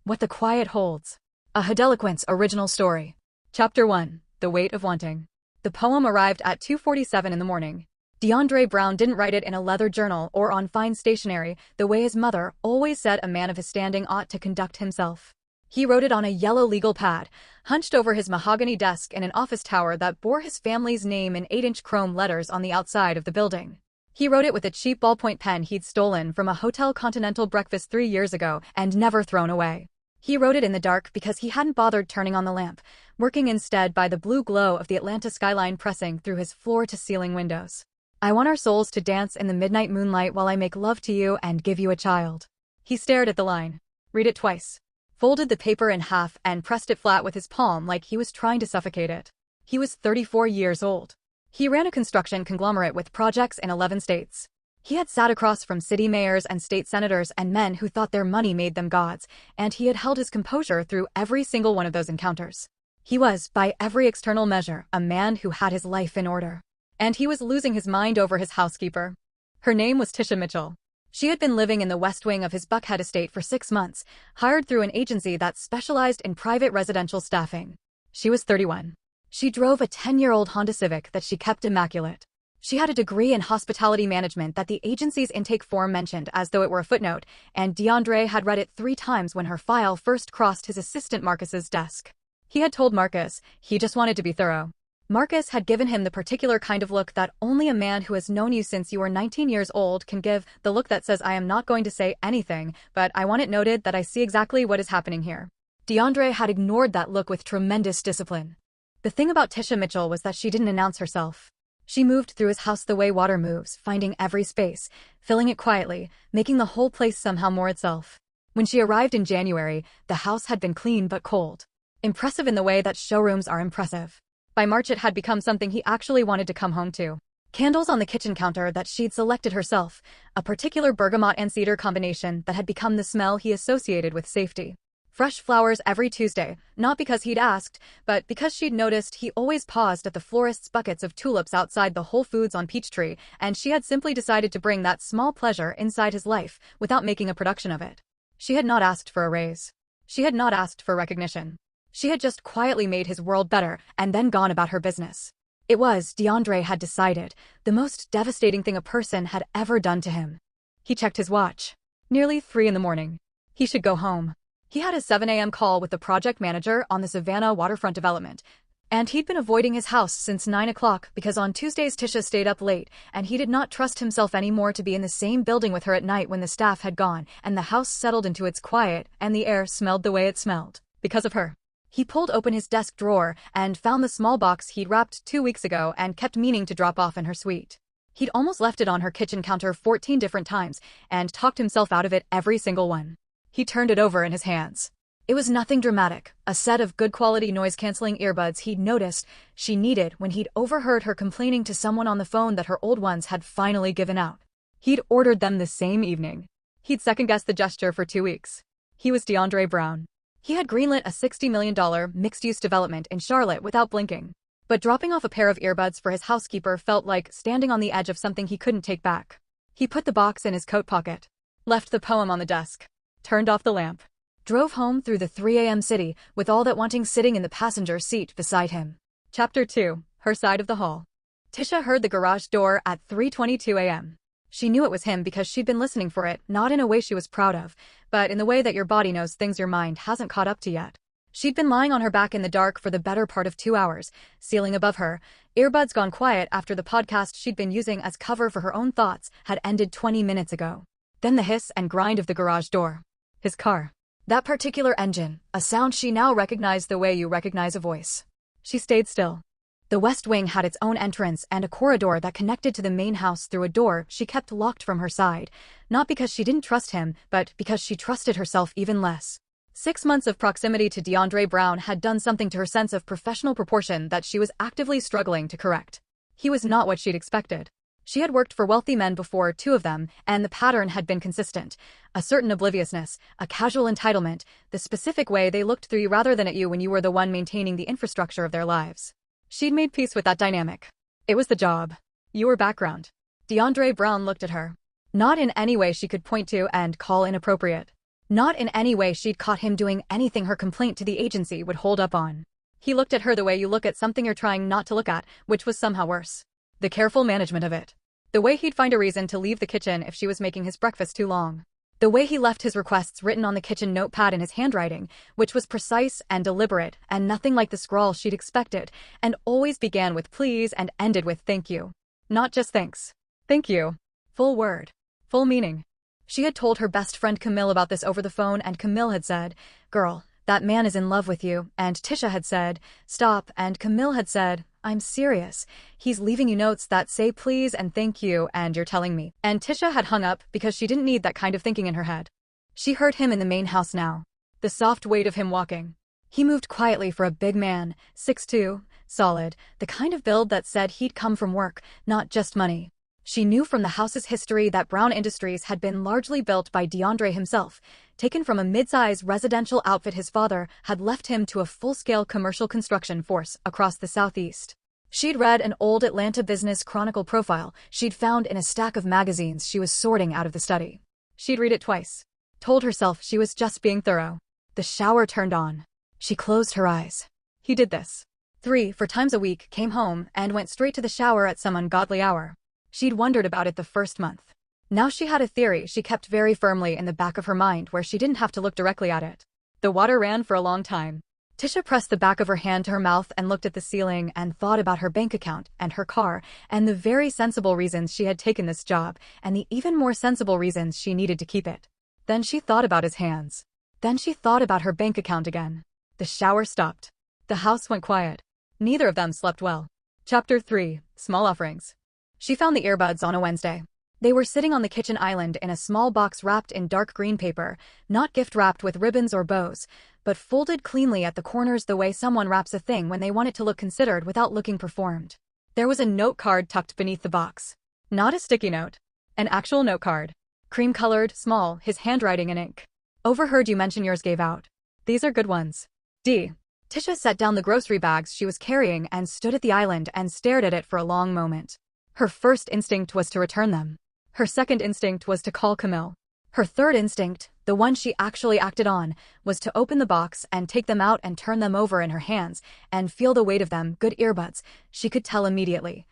What the Quiet Holds. A Eloquence original story. Chapter 1. The Weight of Wanting. The poem arrived at 2:47 in the morning. DeAndre Brown didn't write it in a leather journal or on fine stationery, the way his mother always said a man of his standing ought to conduct himself. He wrote it on a yellow legal pad, hunched over his mahogany desk in an office tower that bore his family's name in 8-inch chrome letters on the outside of the building. He wrote it with a cheap ballpoint pen he'd stolen from a Hotel Continental breakfast 3 years ago and never thrown away. He wrote it in the dark because he hadn't bothered turning on the lamp, working instead by the blue glow of the Atlanta skyline pressing through his floor-to-ceiling windows. I want our souls to dance in the midnight moonlight while I make love to you and give you a child. He stared at the line. Read it twice. Folded the paper in half and pressed it flat with his palm like he was trying to suffocate it. He was 34 years old. He ran a construction conglomerate with projects in 11 states. He had sat across from city mayors and state senators and men who thought their money made them gods, and he had held his composure through every single one of those encounters. He was, by every external measure, a man who had his life in order. And he was losing his mind over his housekeeper. Her name was Tisha Mitchell. She had been living in the west wing of his Buckhead estate for 6 months, hired through an agency that specialized in private residential staffing. She was 31. She drove a 10-year-old Honda Civic that she kept immaculate. She had a degree in hospitality management that the agency's intake form mentioned as though it were a footnote, and DeAndre had read it 3 times when her file first crossed his assistant Marcus's desk. He had told Marcus he just wanted to be thorough. Marcus had given him the particular kind of look that only a man who has known you since you were 19 years old can give, the look that says I am not going to say anything, but I want it noted that I see exactly what is happening here. DeAndre had ignored that look with tremendous discipline. The thing about Tisha Mitchell was that she didn't announce herself. She moved through his house the way water moves, finding every space, filling it quietly, making the whole place somehow more itself. When she arrived in January, the house had been clean but cold. Impressive in the way that showrooms are impressive. By March it had become something he actually wanted to come home to. Candles on the kitchen counter that she'd selected herself, a particular bergamot and cedar combination that had become the smell he associated with safety. Fresh flowers every Tuesday, not because he'd asked, but because she'd noticed he always paused at the florist's buckets of tulips outside the Whole Foods on Peachtree, and she had simply decided to bring that small pleasure inside his life without making a production of it. She had not asked for a raise. She had not asked for recognition. She had just quietly made his world better and then gone about her business. It was, DeAndre had decided, the most devastating thing a person had ever done to him. He checked his watch. Nearly 3 in the morning. He should go home. He had a 7 a.m. call with the project manager on the Savannah waterfront development, and he'd been avoiding his house since 9 o'clock because on Tuesdays Tisha stayed up late, and he did not trust himself anymore to be in the same building with her at night when the staff had gone and the house settled into its quiet and the air smelled the way it smelled. Because of her. He pulled open his desk drawer and found the small box he'd wrapped 2 weeks ago and kept meaning to drop off in her suite. He'd almost left it on her kitchen counter 14 different times and talked himself out of it every single one. He turned it over in his hands. It was nothing dramatic, a set of good-quality noise-canceling earbuds he'd noticed she needed when he'd overheard her complaining to someone on the phone that her old ones had finally given out. He'd ordered them the same evening. He'd second-guessed the gesture for 2 weeks. He was DeAndre Brown. He had greenlit a $60 million mixed-use development in Charlotte without blinking. But dropping off a pair of earbuds for his housekeeper felt like standing on the edge of something he couldn't take back. He put the box in his coat pocket, left the poem on the desk, turned off the lamp, drove home through the 3 a.m. city with all that wanting sitting in the passenger seat beside him. Chapter 2. Her Side of the Hall. Tisha heard the garage door at 3:22 a.m. She knew it was him because she'd been listening for it, not in a way she was proud of, but in the way that your body knows things your mind hasn't caught up to yet. She'd been lying on her back in the dark for the better part of 2 hours, ceiling above her, earbuds gone quiet after the podcast she'd been using as cover for her own thoughts had ended 20 minutes ago. Then the hiss and grind of the garage door. His car. That particular engine, a sound she now recognized the way you recognize a voice. She stayed still. The West Wing had its own entrance and a corridor that connected to the main house through a door she kept locked from her side, not because she didn't trust him, but because she trusted herself even less. 6 months of proximity to DeAndre Brown had done something to her sense of professional proportion that she was actively struggling to correct. He was not what she'd expected. She had worked for wealthy men before, 2 of them, and the pattern had been consistent. A certain obliviousness, a casual entitlement, the specific way they looked through you rather than at you when you were the one maintaining the infrastructure of their lives. She'd made peace with that dynamic. It was the job. Your background. DeAndre Brown looked at her. Not in any way she could point to and call inappropriate. Not in any way she'd caught him doing anything her complaint to the agency would hold up on. He looked at her the way you look at something you're trying not to look at, which was somehow worse. The careful management of it. The way he'd find a reason to leave the kitchen if she was making his breakfast too long. The way he left his requests written on the kitchen notepad in his handwriting, which was precise and deliberate and nothing like the scrawl she'd expected, and always began with please and ended with thank you. Not just thanks. Thank you. Full word. Full meaning. She had told her best friend Camille about this over the phone, and Camille had said, "Girl, that man is in love with you," and Tisha had said, "Stop," and Camille had said, "I'm serious. He's leaving you notes that say please and thank you, and you're telling me." And Tisha had hung up because she didn't need that kind of thinking in her head. She heard him in the main house now. The soft weight of him walking. He moved quietly for a big man, 6'2", solid, the kind of build that said he'd come from work, not just money. She knew from the house's history that Brown Industries had been largely built by DeAndre himself, taken from a mid-size residential outfit his father had left him to a full-scale commercial construction force across the Southeast. She'd read an old Atlanta Business Chronicle profile she'd found in a stack of magazines she was sorting out of the study. She'd read it twice. Told herself she was just being thorough. The shower turned on. She closed her eyes. He did this 3-4 times a week, came home, and went straight to the shower at some ungodly hour. She'd wondered about it the first month. Now she had a theory she kept very firmly in the back of her mind where she didn't have to look directly at it. The water ran for a long time. Tisha pressed the back of her hand to her mouth and looked at the ceiling and thought about her bank account and her car and the very sensible reasons she had taken this job and the even more sensible reasons she needed to keep it. Then she thought about his hands. Then she thought about her bank account again. The shower stopped. The house went quiet. Neither of them slept well. Chapter 3. Small Offerings. She found the earbuds on a Wednesday. They were sitting on the kitchen island in a small box wrapped in dark green paper, not gift-wrapped with ribbons or bows, but folded cleanly at the corners the way someone wraps a thing when they want it to look considered without looking performed. There was a note card tucked beneath the box. Not a sticky note. An actual note card. Cream-colored, small, his handwriting in ink. "Overheard you mention yours gave out. These are good ones. D." Tisha set down the grocery bags she was carrying and stood at the island and stared at it for a long moment. Her first instinct was to return them. Her second instinct was to call Camille. Her third instinct, the one she actually acted on, was to open the box and take them out and turn them over in her hands and feel the weight of them. Good earbuds, she could tell immediately.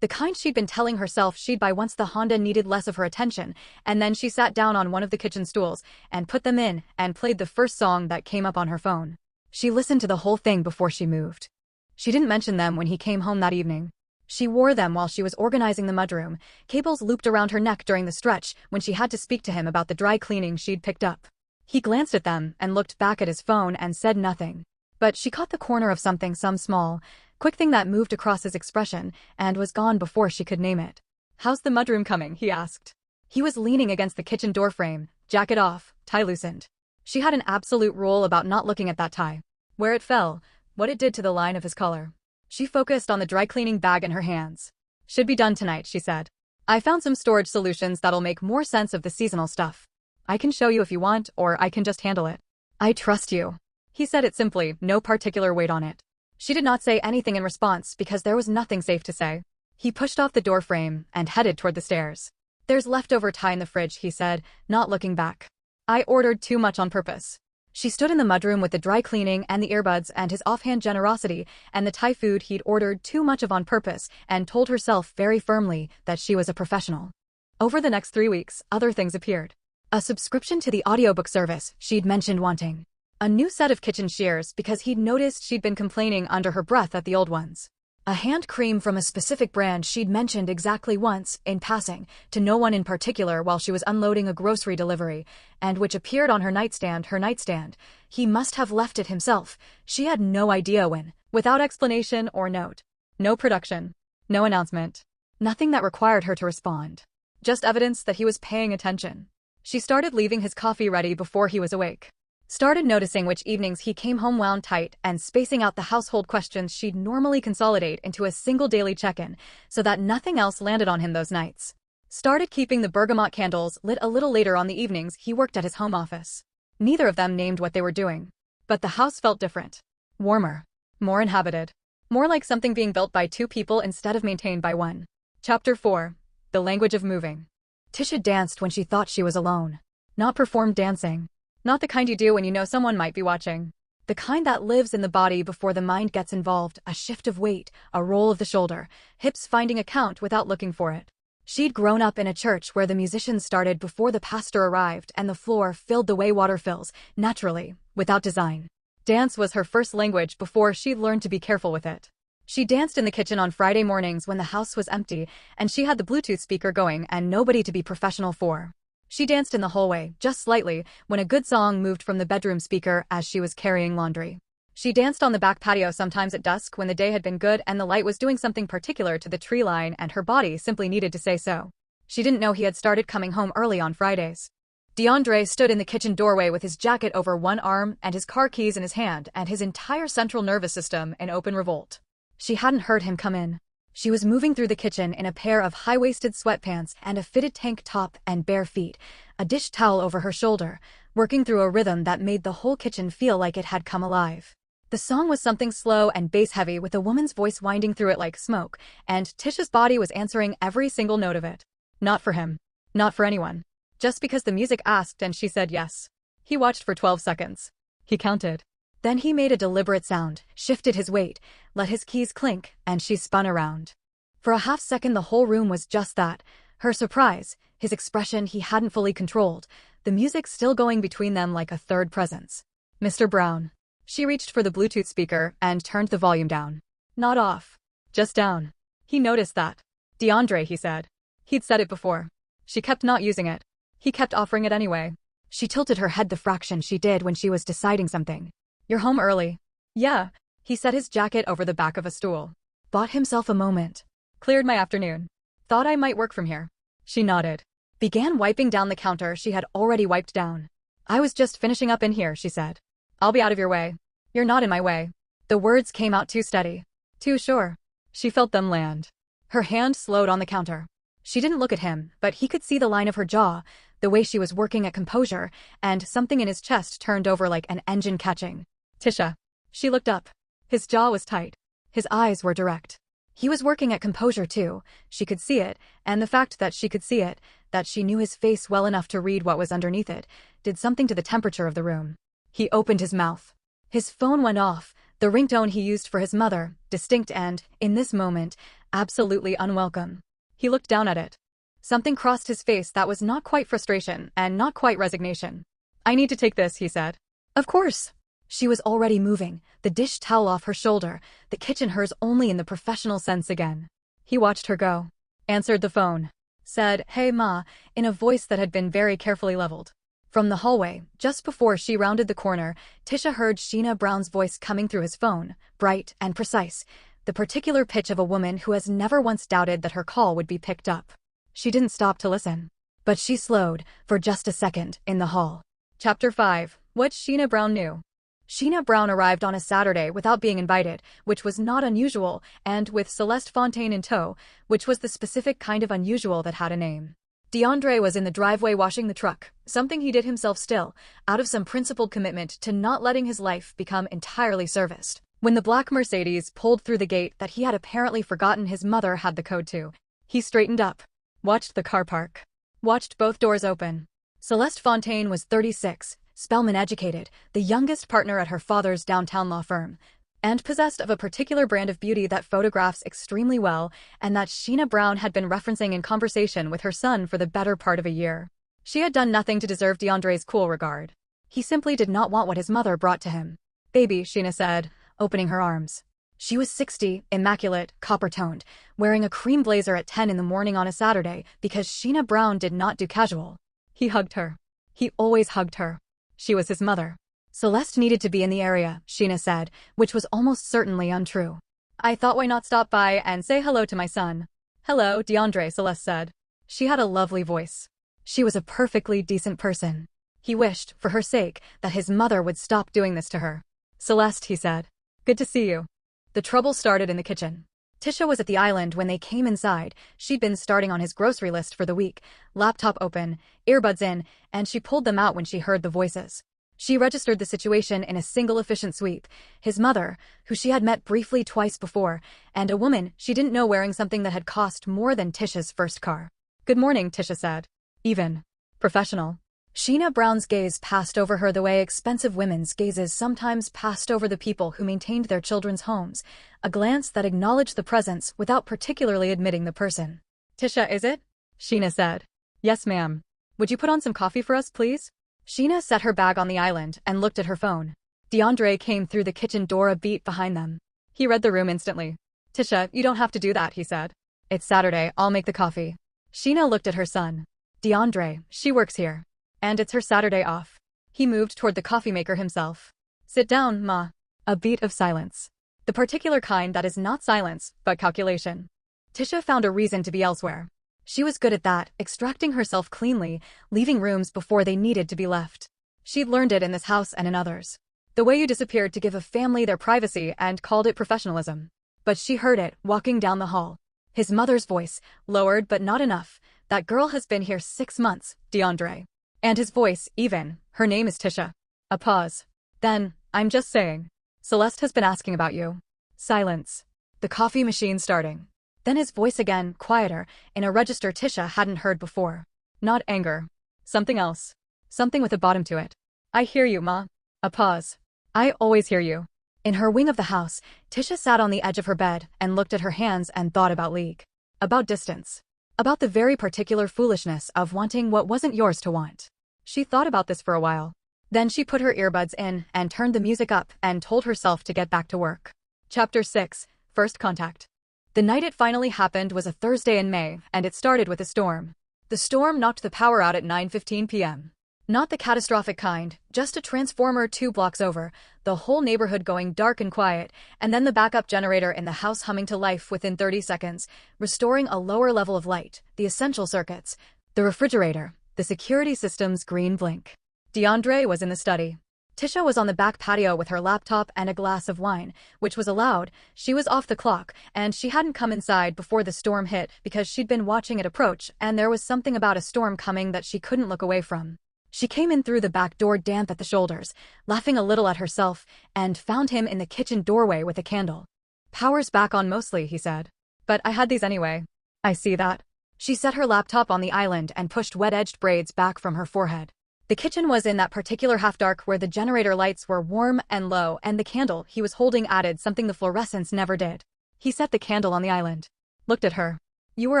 The kind she'd been telling herself she'd buy once the Honda needed less of her attention, and then she sat down on one of the kitchen stools and put them in and played the first song that came up on her phone. She listened to the whole thing before she moved. She didn't mention them when he came home that evening. She wore them while she was organizing the mudroom, cables looped around her neck during the stretch when she had to speak to him about the dry cleaning she'd picked up. He glanced at them and looked back at his phone and said nothing. But she caught the corner of something, some small, quick thing that moved across his expression and was gone before she could name it. "How's the mudroom coming?" he asked. He was leaning against the kitchen doorframe, jacket off, tie loosened. She had an absolute rule about not looking at that tie. Where it fell, what it did to the line of his collar. She focused on the dry cleaning bag in her hands. "Should be done tonight," she said. "I found some storage solutions that'll make more sense of the seasonal stuff. I can show you if you want, or I can just handle it." "I trust you." He said it simply, no particular weight on it. She did not say anything in response because there was nothing safe to say. He pushed off the doorframe and headed toward the stairs. "There's leftover tie in the fridge," he said, not looking back. "I ordered too much on purpose." She stood in the mudroom with the dry cleaning and the earbuds and his offhand generosity and the Thai food he'd ordered too much of on purpose and told herself very firmly that she was a professional. Over the next 3 weeks, other things appeared. A subscription to the audiobook service she'd mentioned wanting. A new set of kitchen shears because he'd noticed she'd been complaining under her breath at the old ones. A hand cream from a specific brand she'd mentioned exactly once, in passing, to no one in particular while she was unloading a grocery delivery, and which appeared on her nightstand. He must have left it himself. She had no idea when, without explanation or note. No production. No announcement. Nothing that required her to respond. Just evidence that he was paying attention. She started leaving his coffee ready before he was awake. Started noticing which evenings he came home wound tight and spacing out the household questions she'd normally consolidate into a single daily check-in so that nothing else landed on him those nights. Started keeping the bergamot candles lit a little later on the evenings he worked at his home office. Neither of them named what they were doing. But the house felt different. Warmer. More inhabited. More like something being built by 2 people instead of maintained by 1. Chapter 4. The Language of Moving. Tisha danced when she thought she was alone. Not performed dancing. Not the kind you do when you know someone might be watching. The kind that lives in the body before the mind gets involved, a shift of weight, a roll of the shoulder, hips finding a count without looking for it. She'd grown up in a church where the musicians started before the pastor arrived and the floor filled the way water fills, naturally, without design. Dance was her first language before she'd learned to be careful with it. She danced in the kitchen on Friday mornings when the house was empty and she had the Bluetooth speaker going and nobody to be professional for. She danced in the hallway, just slightly, when a good song moved from the bedroom speaker as she was carrying laundry. She danced on the back patio sometimes at dusk when the day had been good and the light was doing something particular to the tree line and her body simply needed to say so. She didn't know he had started coming home early on Fridays. DeAndre stood in the kitchen doorway with his jacket over one arm and his car keys in his hand and his entire central nervous system in open revolt. She hadn't heard him come in. She was moving through the kitchen in a pair of high-waisted sweatpants and a fitted tank top and bare feet, a dish towel over her shoulder, working through a rhythm that made the whole kitchen feel like it had come alive. The song was something slow and bass-heavy with a woman's voice winding through it like smoke, and Tisha's body was answering every single note of it. Not for him. Not for anyone. Just because the music asked and she said yes. He watched for 12 seconds. He counted. Then he made a deliberate sound, shifted his weight, let his keys clink, and she spun around. For a half second the whole room was just that, her surprise, his expression he hadn't fully controlled, the music still going between them like a third presence. Mr. Brown. She reached for the Bluetooth speaker and turned the volume down. Not off. Just down. He noticed that. DeAndre, he said. He'd said it before. She kept not using it. He kept offering it anyway. She tilted her head the fraction she did when she was deciding something. You're home early. Yeah. He set his jacket over the back of a stool. Bought himself a moment. Cleared my afternoon. Thought I might work from here. She nodded. Began wiping down the counter she had already wiped down. I was just finishing up in here, she said. I'll be out of your way. You're not in my way. The words came out too steady. Too sure. She felt them land. Her hand slowed on the counter. She didn't look at him, but he could see the line of her jaw, the way she was working at composure, and something in his chest turned over like an engine catching. Tisha. She looked up. His jaw was tight. His eyes were direct. He was working at composure too. She could see it, and the fact that she could see it, that she knew his face well enough to read what was underneath it, did something to the temperature of the room. He opened his mouth. His phone went off, the ringtone he used for his mother, distinct and, in this moment, absolutely unwelcome. He looked down at it. Something crossed his face that was not quite frustration and not quite resignation. I need to take this, he said. Of course. She was already moving, the dish towel off her shoulder, the kitchen hers only in the professional sense again. He watched her go. Answered the phone. Said, "Hey Ma," in a voice that had been very carefully leveled. From the hallway, just before she rounded the corner, Tisha heard Sheena Brown's voice coming through his phone, bright and precise, the particular pitch of a woman who has never once doubted that her call would be picked up. She didn't stop to listen. But she slowed, for just a second, in the hall. Chapter 5. What Sheena Brown Knew. Sheena Brown arrived on a Saturday without being invited, which was not unusual, and with Celeste Fontaine in tow, which was the specific kind of unusual that had a name. DeAndre was in the driveway washing the truck, something he did himself still, out of some principled commitment to not letting his life become entirely serviced. When the black Mercedes pulled through the gate that he had apparently forgotten his mother had the code to, he straightened up, watched the car park, watched both doors open. Celeste Fontaine was 36, Spelman educated, the youngest partner at her father's downtown law firm, and possessed of a particular brand of beauty that photographs extremely well and that Sheena Brown had been referencing in conversation with her son for the better part of a year. She had done nothing to deserve DeAndre's cool regard. He simply did not want what his mother brought to him. Baby, Sheena said, opening her arms. She was 60, immaculate, copper-toned, wearing a cream blazer at 10 in the morning on a Saturday because Sheena Brown did not do casual. He hugged her. He always hugged her. She was his mother. Celeste needed to be in the area, Sheena said, which was almost certainly untrue. I thought why not stop by and say hello to my son. Hello, DeAndre, Celeste said. She had a lovely voice. She was a perfectly decent person. He wished, for her sake, that his mother would stop doing this to her. Celeste, he said. Good to see you. The trouble started in the kitchen. Tisha was at the island when they came inside. She'd been starting on his grocery list for the week, laptop open, earbuds in, and she pulled them out when she heard the voices. She registered the situation in a single efficient sweep. His mother, who she had met briefly twice before, and a woman she didn't know wearing something that had cost more than Tisha's first car. Good morning, Tisha said. Even. Professional. Sheena Brown's gaze passed over her the way expensive women's gazes sometimes passed over the people who maintained their children's homes, a glance that acknowledged the presence without particularly admitting the person. "Tisha, is it?" Sheena said. "Yes, ma'am. Would you put on some coffee for us, please?" Sheena set her bag on the island and looked at her phone. DeAndre came through the kitchen door a beat behind them. He read the room instantly. "Tisha, you don't have to do that," he said. "It's Saturday, I'll make the coffee." Sheena looked at her son. "DeAndre, she works here. And it's her Saturday off." He moved toward the coffee maker himself. "Sit down, Ma." A beat of silence. The particular kind that is not silence, but calculation. Tisha found a reason to be elsewhere. She was good at that, extracting herself cleanly, leaving rooms before they needed to be left. She'd learned it in this house and in others. The way you disappeared to give a family their privacy and called it professionalism. But she heard it, walking down the hall. His mother's voice, lowered but not enough. "That girl has been here 6 months, DeAndre." And his voice, even. "Her name is Tisha." A pause. Then, "I'm just saying. Celeste has been asking about you." Silence. The coffee machine starting. Then his voice again, quieter, in a register Tisha hadn't heard before. Not anger. Something else. Something with a bottom to it. "I hear you, Ma." A pause. "I always hear you." In her wing of the house, Tisha sat on the edge of her bed and looked at her hands and thought about league. About distance. About the very particular foolishness of wanting what wasn't yours to want. She thought about this for a while. Then she put her earbuds in and turned the music up and told herself to get back to work. Chapter 6. First Contact. The night it finally happened was a Thursday in May, and it started with a storm. The storm knocked the power out at 9:15 p.m. Not the catastrophic kind, just a transformer 2 blocks over, the whole neighborhood going dark and quiet, and then the backup generator in the house humming to life within 30 seconds, restoring a lower level of light, the essential circuits, the refrigerator, the security system's green blink. DeAndre was in the study. Tisha was on the back patio with her laptop and a glass of wine, which was allowed. She was off the clock, and she hadn't come inside before the storm hit because she'd been watching it approach, and there was something about a storm coming that she couldn't look away from. She came in through the back door damp at the shoulders, laughing a little at herself, and found him in the kitchen doorway with a candle. "Power's back on mostly," he said. "But I had these anyway." "I see that." She set her laptop on the island and pushed wet-edged braids back from her forehead. The kitchen was in that particular half-dark where the generator lights were warm and low, and the candle he was holding added something the fluorescence never did. He set the candle on the island. Looked at her. "You were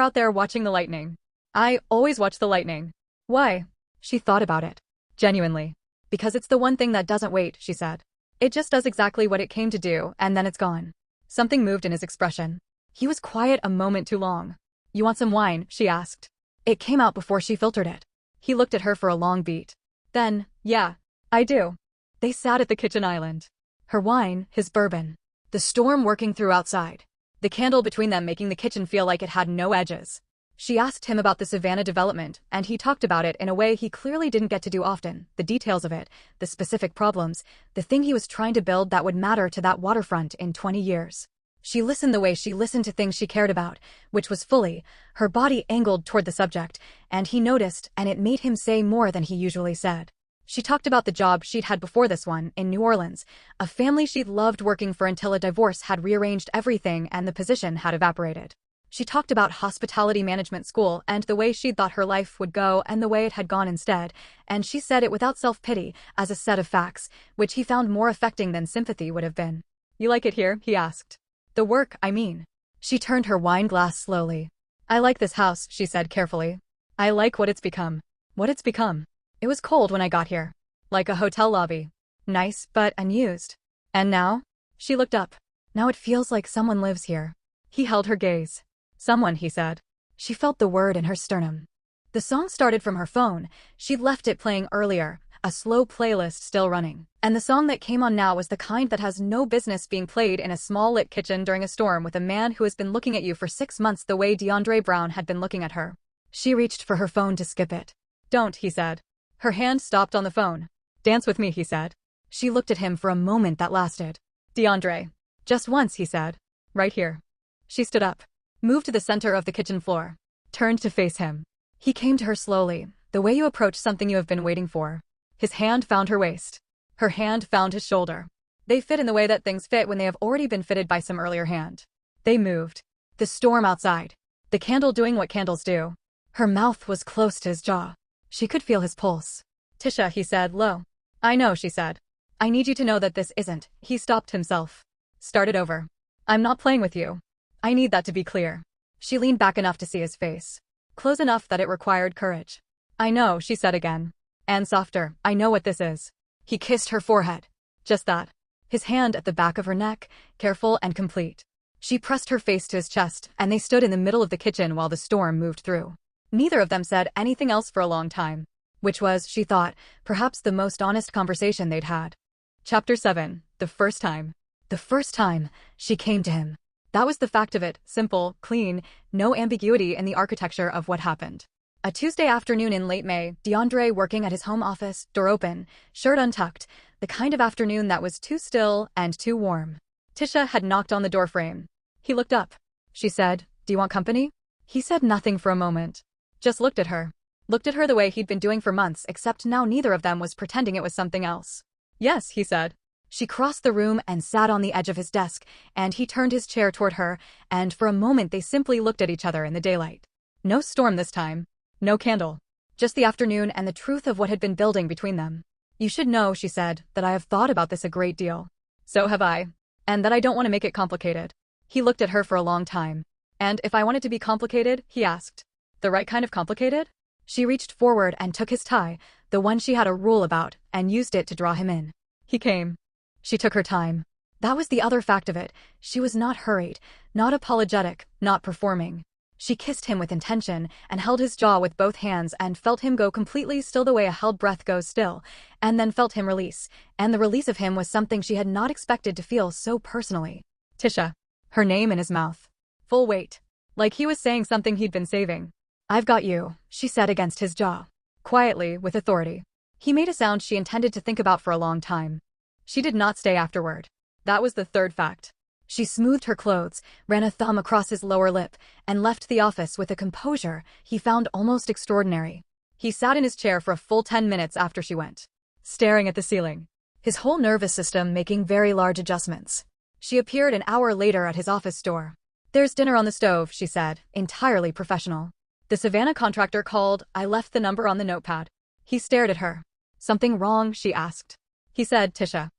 out there watching the lightning." "I always watch the lightning." "Why?" She thought about it. Genuinely. "Because it's the one thing that doesn't wait," she said. "It just does exactly what it came to do, and then it's gone." Something moved in his expression. He was quiet a moment too long. "You want some wine?" she asked. It came out before she filtered it. He looked at her for a long beat. Then, "Yeah, I do." They sat at the kitchen island. Her wine, his bourbon. The storm working through outside. The candle between them making the kitchen feel like it had no edges. She asked him about the Savannah development, and he talked about it in a way he clearly didn't get to do often, the details of it, the specific problems, the thing he was trying to build that would matter to that waterfront in 20 years. She listened the way she listened to things she cared about, which was fully, her body angled toward the subject, and he noticed, and it made him say more than he usually said. She talked about the job she'd had before this one, in New Orleans, a family she'd loved working for until a divorce had rearranged everything and the position had evaporated. She talked about hospitality management school and the way she'd thought her life would go and the way it had gone instead, and she said it without self-pity, as a set of facts, which he found more affecting than sympathy would have been. "You like it here?" he asked. "The work, I mean." She turned her wine glass slowly. "I like this house," she said carefully. "I like what it's become." What it's become. It was cold when I got here. Like a hotel lobby. Nice, but unused. And now? She looked up. "Now it feels like someone lives here." He held her gaze. "Someone," he said. She felt the word in her sternum. The song started from her phone. She'd left it playing earlier, a slow playlist still running. And the song that came on now was the kind that has no business being played in a small lit kitchen during a storm with a man who has been looking at you for 6 months the way DeAndre Brown had been looking at her. She reached for her phone to skip it. "Don't," he said. Her hand stopped on the phone. "Dance with me," he said. She looked at him for a moment that lasted. "DeAndre." "Just once," he said. "Right here." She stood up. Moved to the center of the kitchen floor. Turned to face him. He came to her slowly, the way you approach something you have been waiting for. His hand found her waist. Her hand found his shoulder. They fit in the way that things fit when they have already been fitted by some earlier hand. They moved. The storm outside. The candle doing what candles do. Her mouth was close to his jaw. She could feel his pulse. Tisha, he said low. I know, she said. I need you to know that this isn't. He stopped himself. Started over. I'm not playing with you. I need that to be clear. She leaned back enough to see his face. Close enough that it required courage. I know, she said again. And softer, I know what this is. He kissed her forehead. Just that. His hand at the back of her neck, careful and complete. She pressed her face to his chest, and they stood in the middle of the kitchen while the storm moved through. Neither of them said anything else for a long time. Which was, she thought, perhaps the most honest conversation they'd had. Chapter 7. The first time. The first time she came to him. That was the fact of it, simple, clean, no ambiguity in the architecture of what happened. A Tuesday afternoon in late May, DeAndre working at his home office, door open, shirt untucked, the kind of afternoon that was too still and too warm. Tisha had knocked on the doorframe. He looked up. She said, "Do you want company?" He said nothing for a moment. Just looked at her. Looked at her the way he'd been doing for months, except now neither of them was pretending it was something else. "Yes," he said. She crossed the room and sat on the edge of his desk, and he turned his chair toward her, and for a moment they simply looked at each other in the daylight. No storm this time. No candle. Just the afternoon and the truth of what had been building between them. "You should know," she said, "that I have thought about this a great deal." "So have I. And that I don't want to make it complicated." He looked at her for a long time. "And if I want it to be complicated?" he asked. "The right kind of complicated?" She reached forward and took his tie, the one she had a rule about, and used it to draw him in. He came. She took her time. That was the other fact of it. She was not hurried, not apologetic, not performing. She kissed him with intention, and held his jaw with both hands and felt him go completely still the way a held breath goes still, and then felt him release, and the release of him was something she had not expected to feel so personally. Tisha. Her name in his mouth. Full weight. Like he was saying something he'd been saving. "I've got you," she said against his jaw. Quietly, with authority. He made a sound she intended to think about for a long time. She did not stay afterward. That was the third fact. She smoothed her clothes, ran a thumb across his lower lip, and left the office with a composure he found almost extraordinary. He sat in his chair for a full 10 minutes after she went, staring at the ceiling, his whole nervous system making very large adjustments. She appeared an hour later at his office door. "There's dinner on the stove," she said, entirely professional. "The Savannah contractor called. I left the number on the notepad." He stared at her. "Something wrong?" she asked. He said, "Tisha.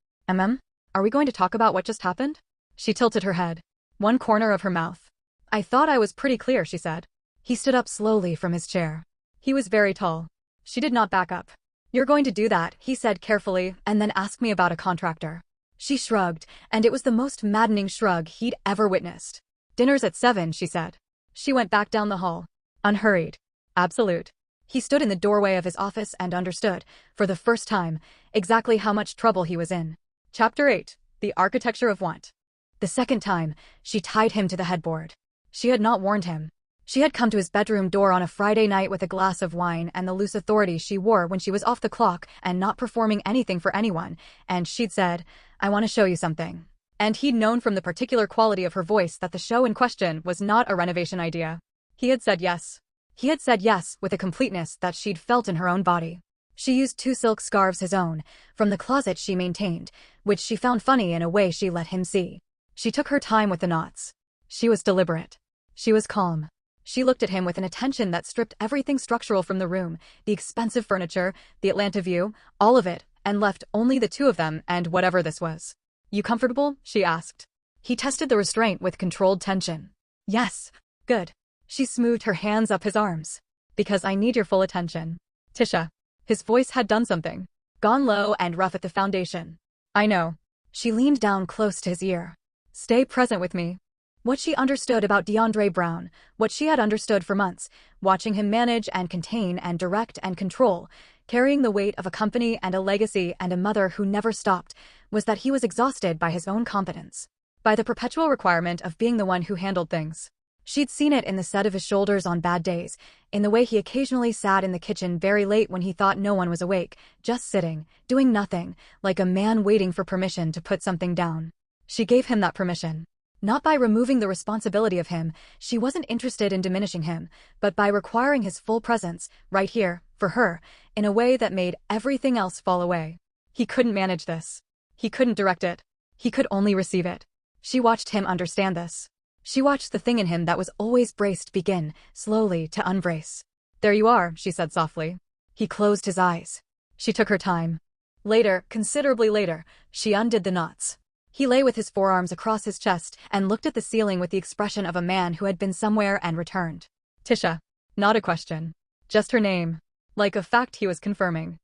Are we going to talk about what just happened?" She tilted her head. One corner of her mouth. "I thought I was pretty clear," she said. He stood up slowly from his chair. He was very tall. She did not back up. "You're going to do that," he said carefully, "and then ask me about a contractor." She shrugged, and it was the most maddening shrug he'd ever witnessed. "Dinner's at 7, she said. She went back down the hall. Unhurried. Absolute. He stood in the doorway of his office and understood, for the first time, exactly how much trouble he was in. Chapter 8. The Architecture of Want. The second time, she tied him to the headboard. She had not warned him. She had come to his bedroom door on a Friday night with a glass of wine and the loose authority she wore when she was off the clock and not performing anything for anyone, and she'd said, "I want to show you something." And he'd known from the particular quality of her voice that the show in question was not a renovation idea. He had said yes. He had said yes with a completeness that she'd felt in her own body. She used 2 silk scarves, his own, from the closet she maintained, which she found funny in a way she let him see. She took her time with the knots. She was deliberate. She was calm. She looked at him with an attention that stripped everything structural from the room, the expensive furniture, the Atlanta view, all of it, and left only the two of them and whatever this was. "You comfortable?" she asked. He tested the restraint with controlled tension. "Yes. Good." She smoothed her hands up his arms. "Because I need your full attention. Tisha." His voice had done something. Gone low and rough at the foundation. "I know." She leaned down close to his ear. "Stay present with me." What she understood about DeAndre Brown, what she had understood for months, watching him manage and contain and direct and control, carrying the weight of a company and a legacy and a mother who never stopped, was that he was exhausted by his own competence, by the perpetual requirement of being the one who handled things. She'd seen it in the set of his shoulders on bad days, in the way he occasionally sat in the kitchen very late when he thought no one was awake, just sitting, doing nothing, like a man waiting for permission to put something down. She gave him that permission. Not by removing the responsibility of him, she wasn't interested in diminishing him, but by requiring his full presence, right here, for her, in a way that made everything else fall away. He couldn't manage this. He couldn't direct it. He could only receive it. She watched him understand this. She watched the thing in him that was always braced begin, slowly, to unbrace. "There you are," she said softly. He closed his eyes. She took her time. Later, considerably later, she undid the knots. He lay with his forearms across his chest and looked at the ceiling with the expression of a man who had been somewhere and returned. Tisha. Not a question. Just her name. Like a fact he was confirming.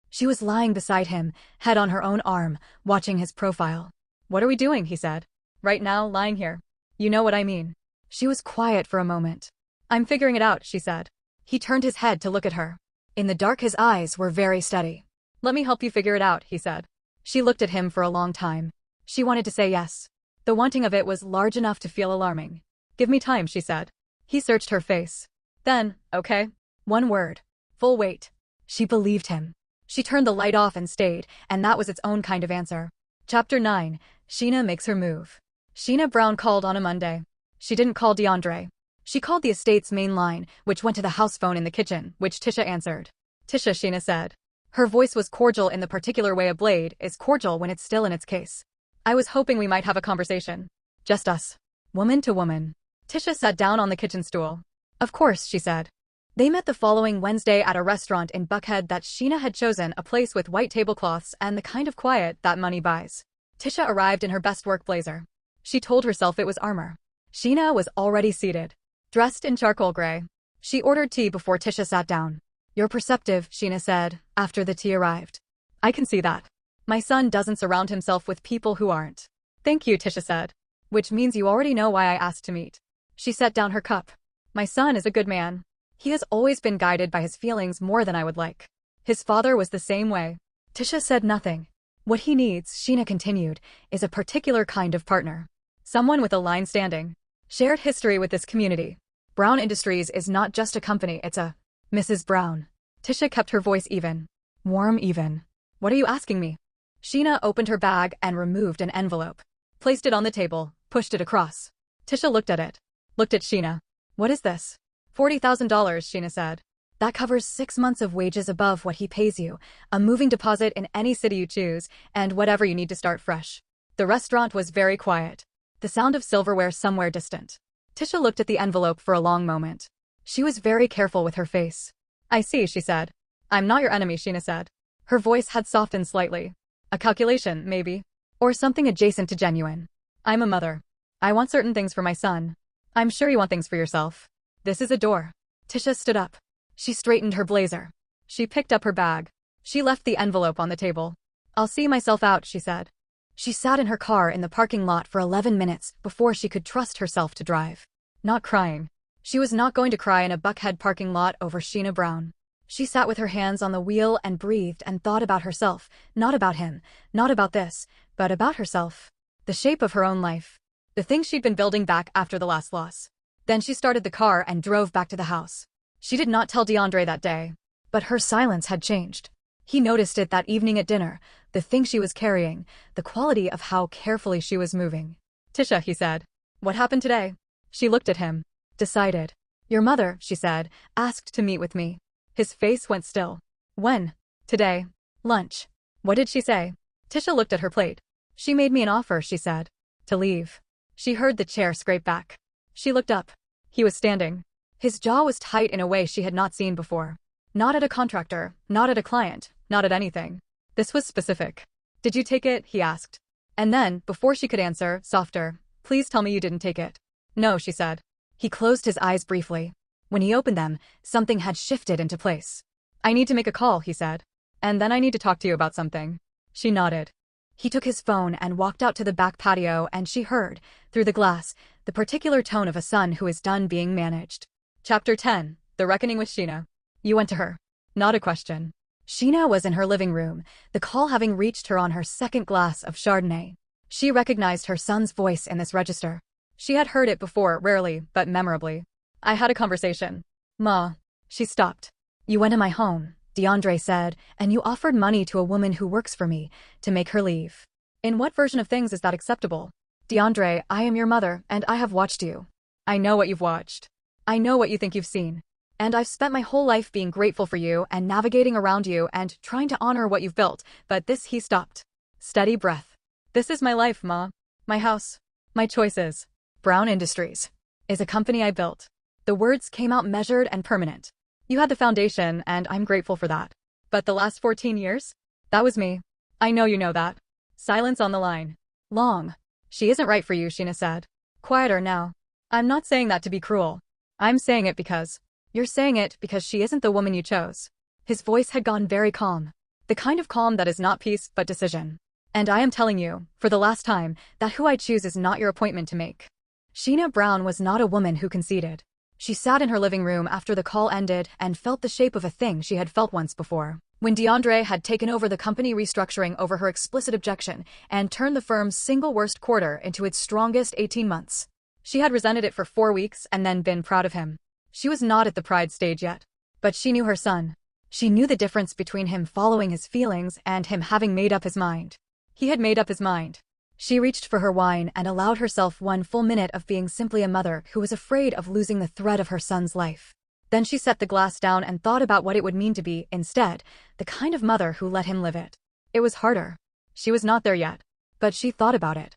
She was lying beside him, head on her own arm, watching his profile. What are we doing, he said. Right now, lying here. You know what I mean. She was quiet for a moment. I'm figuring it out, she said. He turned his head to look at her. In the dark his eyes were very steady. Let me help you figure it out, he said. She looked at him for a long time. She wanted to say yes. The wanting of it was large enough to feel alarming. Give me time, she said. He searched her face. Then, okay. One word. Full weight. She believed him. She turned the light off and stayed, and that was its own kind of answer. Chapter 9. Sheena makes her move. Sheena Brown called on a Monday. She didn't call DeAndre. She called the estate's main line, which went to the house phone in the kitchen, which Tisha answered. Tisha, Sheena said. Her voice was cordial in the particular way a blade is cordial when it's still in its case. I was hoping we might have a conversation. Just us. Woman to woman. Tisha sat down on the kitchen stool. Of course, she said. They met the following Wednesday at a restaurant in Buckhead that Sheena had chosen, a place with white tablecloths and the kind of quiet that money buys. Tisha arrived in her best work blazer. She told herself it was armor. Sheena was already seated, dressed in charcoal gray. She ordered tea before Tisha sat down. You're perceptive, Sheena said, after the tea arrived. I can see that. My son doesn't surround himself with people who aren't. Thank you, Tisha said. Which means you already know why I asked to meet. She set down her cup. My son is a good man. He has always been guided by his feelings more than I would like. His father was the same way. Tisha said nothing. What he needs, Sheena continued, is a particular kind of partner. Someone with a line standing. Shared history with this community. Brown Industries is not just a company, it's a... Mrs. Brown. Tisha kept her voice even. Warm even. What are you asking me? Sheena opened her bag and removed an envelope. Placed it on the table, pushed it across. Tisha looked at it. Looked at Sheena. What is this? $40,000, Sheena said. That covers 6 months of wages above what he pays you, a moving deposit in any city you choose, and whatever you need to start fresh. The restaurant was very quiet. The sound of silverware somewhere distant. Tisha looked at the envelope for a long moment. She was very careful with her face. I see, she said. I'm not your enemy, Sheena said. Her voice had softened slightly. A calculation, maybe. Or something adjacent to genuine. I'm a mother. I want certain things for my son. I'm sure you want things for yourself. This is a door. Tisha stood up. She straightened her blazer. She picked up her bag. She left the envelope on the table. I'll see myself out, she said. She sat in her car in the parking lot for 11 minutes before she could trust herself to drive. Not crying. She was not going to cry in a Buckhead parking lot over Sheena Brown. She sat with her hands on the wheel and breathed and thought about herself, not about him, not about this, but about herself. The shape of her own life. The things she'd been building back after the last loss. Then she started the car and drove back to the house. She did not tell DeAndre that day. But her silence had changed. He noticed it that evening at dinner, the thing she was carrying, the quality of how carefully she was moving. Tisha, he said. What happened today? She looked at him. Decided. Your mother, she said, asked to meet with me. His face went still. When? Today. Lunch. What did she say? Tisha looked at her plate. She made me an offer, she said. To leave. She heard the chair scrape back. She looked up. He was standing. His jaw was tight in a way she had not seen before. Not at a contractor, not at a client, not at anything. This was specific. Did you take it? He asked. And then, before she could answer, softer, please tell me you didn't take it. No, she said. He closed his eyes briefly. When he opened them, something had shifted into place. I need to make a call, he said. And then I need to talk to you about something. She nodded. He took his phone and walked out to the back patio, and she heard, through the glass, the particular tone of a son who is done being managed. Chapter 10. The Reckoning with Sheena. You went to her. Not a question. Sheena was in her living room, the call having reached her on her second glass of Chardonnay. She recognized her son's voice in this register. She had heard it before, rarely, but memorably. I had a conversation. Ma. She stopped. You went to my home, DeAndre said, and you offered money to a woman who works for me, to make her leave. In what version of things is that acceptable? DeAndre, I am your mother, and I have watched you. I know what you've watched. I know what you think you've seen. And I've spent my whole life being grateful for you and navigating around you and trying to honor what you've built, but this he stopped. Steady breath. This is my life, Ma. My house. My choices. Brown Industries is a company I built. The words came out measured and permanent. You had the foundation, and I'm grateful for that. But the last 14 years? That was me. I know you know that. Silence on the line. Long. She isn't right for you, Sheena said. Quieter now. I'm not saying that to be cruel. I'm saying it because. You're saying it because she isn't the woman you chose. His voice had gone very calm. The kind of calm that is not peace but decision. And I am telling you, for the last time, that who I choose is not your appointment to make. Sheena Brown was not a woman who conceded. She sat in her living room after the call ended and felt the shape of a thing she had felt once before. When DeAndre had taken over the company, restructuring over her explicit objection and turned the firm's single worst quarter into its strongest 18 months. She had resented it for 4 weeks and then been proud of him. She was not at the pride stage yet. But she knew her son. She knew the difference between him following his feelings and him having made up his mind. He had made up his mind. She reached for her wine and allowed herself 1 full minute of being simply a mother who was afraid of losing the thread of her son's life. Then she set the glass down and thought about what it would mean to be, instead, the kind of mother who let him live it. It was harder. She was not there yet. But she thought about it.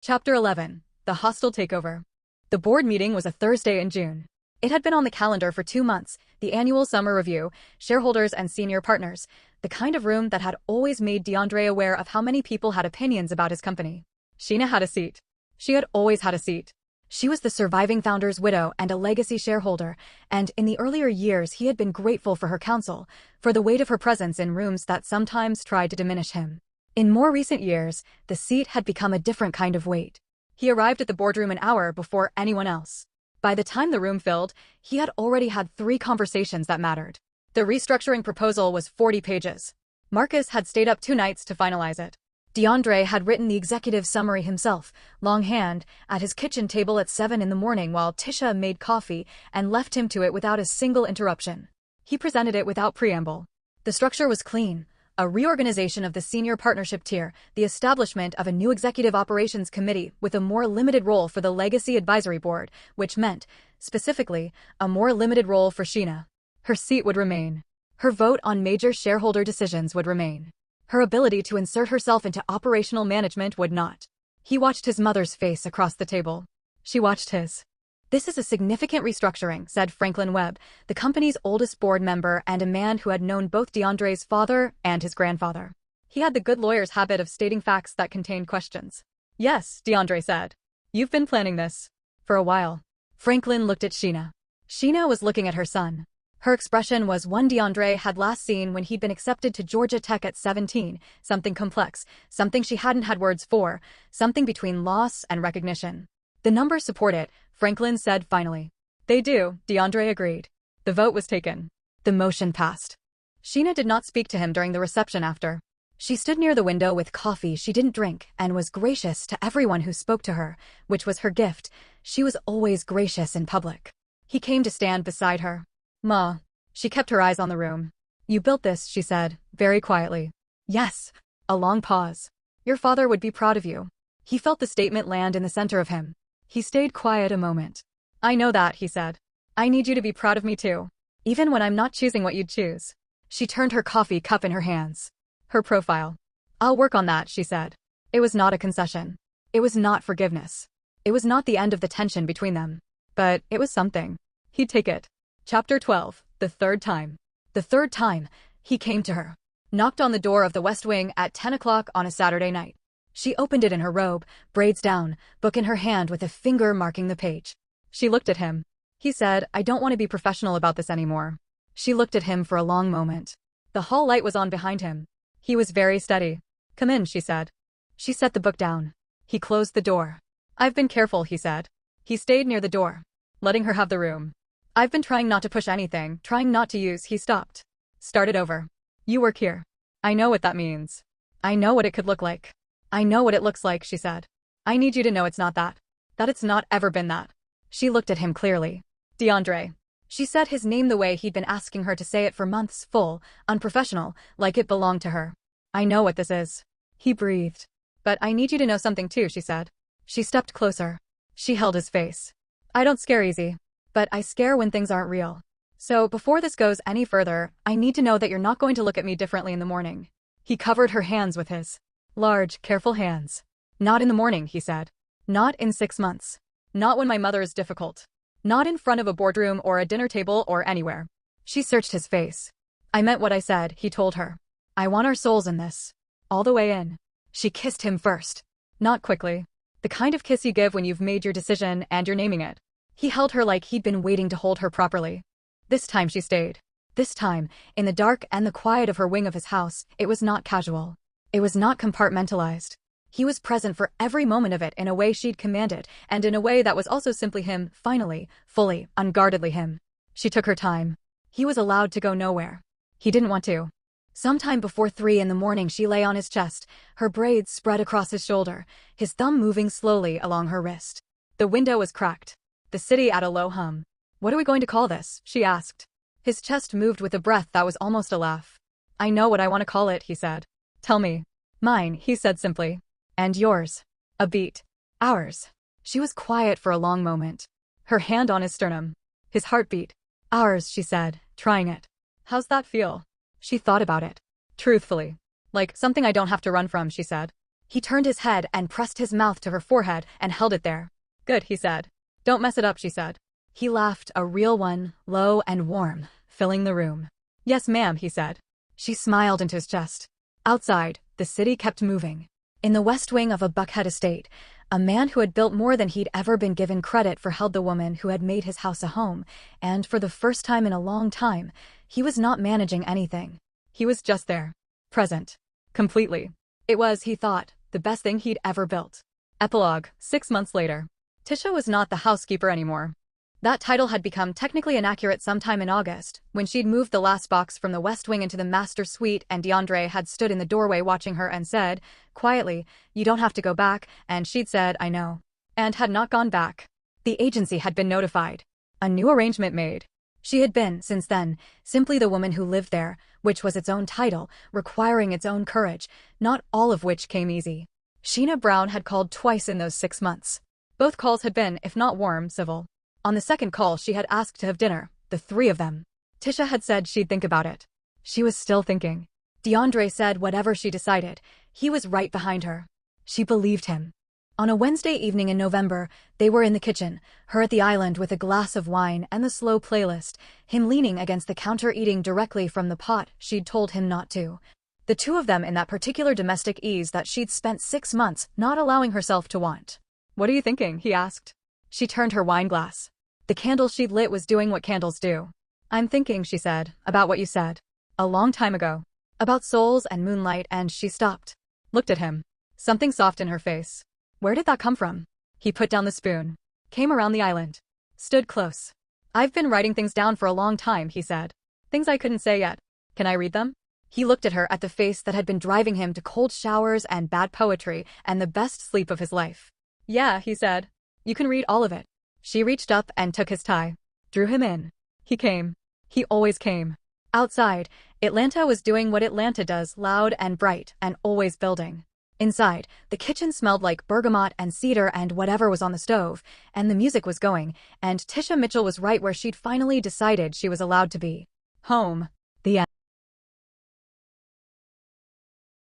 Chapter 11. The Hostile Takeover. The board meeting was a Thursday in June. It had been on the calendar for 2 months, the annual summer review, shareholders and senior partners, the kind of room that had always made DeAndre aware of how many people had opinions about his company. Sheena had a seat. She had always had a seat. She was the surviving founder's widow and a legacy shareholder, and in the earlier years he had been grateful for her counsel, for the weight of her presence in rooms that sometimes tried to diminish him. In more recent years, the seat had become a different kind of weight. He arrived at the boardroom an hour before anyone else. By the time the room filled, he had already had 3 conversations that mattered. The restructuring proposal was 40 pages. Marcus had stayed up 2 nights to finalize it. DeAndre had written the executive summary himself, longhand, at his kitchen table at 7 in the morning while Tisha made coffee and left him to it without a single interruption. He presented it without preamble. The structure was clean. A reorganization of the senior partnership tier, the establishment of a new executive operations committee with a more limited role for the legacy advisory board, which meant, specifically, a more limited role for Sheena. Her seat would remain. Her vote on major shareholder decisions would remain. Her ability to insert herself into operational management would not. He watched his mother's face across the table. She watched his. This is a significant restructuring, said Franklin Webb, the company's oldest board member and a man who had known both DeAndre's father and his grandfather. He had the good lawyer's habit of stating facts that contained questions. Yes, DeAndre said. You've been planning this. For a while. Franklin looked at Sheena. Sheena was looking at her son. Her expression was one DeAndre had last seen when he'd been accepted to Georgia Tech at 17, something complex, something she hadn't had words for, something between loss and recognition. The numbers support it, Franklin said finally. They do, DeAndre agreed. The vote was taken. The motion passed. Sheena did not speak to him during the reception after. She stood near the window with coffee she didn't drink and was gracious to everyone who spoke to her, which was her gift. She was always gracious in public. He came to stand beside her. Ma. She kept her eyes on the room. You built this, she said, very quietly. Yes. A long pause. Your father would be proud of you. He felt the statement land in the center of him. He stayed quiet a moment. I know that, he said. I need you to be proud of me too. Even when I'm not choosing what you'd choose. She turned her coffee cup in her hands. Her profile. I'll work on that, she said. It was not a concession. It was not forgiveness. It was not the end of the tension between them. But it was something. He'd take it. Chapter 12. The third time. The third time, he came to her. Knocked on the door of the West Wing at 10 o'clock on a Saturday night. She opened it in her robe, braids down, book in her hand with a finger marking the page. She looked at him. He said, I don't want to be professional about this anymore. She looked at him for a long moment. The hall light was on behind him. He was very steady. Come in, she said. She set the book down. He closed the door. I've been careful, he said. He stayed near the door, letting her have the room. I've been trying not to push anything, trying not to use. He stopped. Started over. You work here. I know what that means. I know what it could look like. I know what it looks like, she said. I need you to know it's not that. That it's not ever been that. She looked at him clearly. DeAndre. She said his name the way he'd been asking her to say it for months, full, unprofessional, like it belonged to her. I know what this is. He breathed. But I need you to know something too, she said. She stepped closer. She held his face. I don't scare easy. But I scare when things aren't real. So before this goes any further, I need to know that you're not going to look at me differently in the morning. He covered her hands with his large, careful hands. Not in the morning, he said. Not in 6 months. Not when my mother is difficult. Not in front of a boardroom or a dinner table or anywhere. She searched his face. I meant what I said, he told her. I want our souls in this. All the way in. She kissed him first. Not quickly. The kind of kiss you give when you've made your decision and you're naming it. He held her like he'd been waiting to hold her properly. This time she stayed. This time, in the dark and the quiet of her wing of his house, it was not casual. It was not compartmentalized. He was present for every moment of it in a way she'd commanded, and in a way that was also simply him, finally, fully, unguardedly him. She took her time. He was allowed to go nowhere. He didn't want to. Sometime before 3 in the morning she lay on his chest, her braids spread across his shoulder, his thumb moving slowly along her wrist. The window was cracked. The city at a low hum. What are we going to call this? She asked. His chest moved with a breath that was almost a laugh. I know what I want to call it, he said. Tell me. Mine, he said simply. And yours. A beat. Ours. She was quiet for a long moment. Her hand on his sternum. His heartbeat. Ours, she said, trying it. How's that feel? She thought about it. Truthfully. Like something I don't have to run from, she said. He turned his head and pressed his mouth to her forehead and held it there. Good, he said. Don't mess it up, she said. He laughed, a real one, low and warm, filling the room. Yes, ma'am, he said. She smiled into his chest. Outside, the city kept moving. In the west wing of a Buckhead estate, a man who had built more than he'd ever been given credit for held the woman who had made his house a home, and for the first time in a long time, he was not managing anything. He was just there. Present. Completely. It was, he thought, the best thing he'd ever built. Epilogue, 6 months later. Tisha was not the housekeeper anymore. That title had become technically inaccurate sometime in August, when she'd moved the last box from the west wing into the master suite and DeAndre had stood in the doorway watching her and said, quietly, you don't have to go back, and she'd said, I know. And had not gone back. The agency had been notified. A new arrangement made. She had been, since then, simply the woman who lived there, which was its own title, requiring its own courage, not all of which came easy. Sheena Brown had called twice in those 6 months. Both calls had been, if not warm, civil. On the second call she had asked to have dinner, the 3 of them. Tisha had said she'd think about it. She was still thinking. DeAndre said whatever she decided, he was right behind her. She believed him. On a Wednesday evening in November, they were in the kitchen, her at the island with a glass of wine and the slow playlist, him leaning against the counter eating directly from the pot she'd told him not to. The 2 of them in that particular domestic ease that she'd spent 6 months not allowing herself to want. What are you thinking? He asked. She turned her wine glass. The candle she'd lit was doing what candles do. I'm thinking, she said, about what you said. A long time ago. About souls and moonlight, and she stopped. Looked at him. Something soft in her face. Where did that come from? He put down the spoon. Came around the island. Stood close. I've been writing things down for a long time, he said. Things I couldn't say yet. Can I read them? He looked at her at the face that had been driving him to cold showers and bad poetry and the best sleep of his life. Yeah, he said. You can read all of it. She reached up and took his tie. Drew him in. He came. He always came. Outside, Atlanta was doing what Atlanta does, loud and bright and always building. Inside, the kitchen smelled like bergamot and cedar and whatever was on the stove, and the music was going, and Tisha Mitchell was right where she'd finally decided she was allowed to be. Home. The end.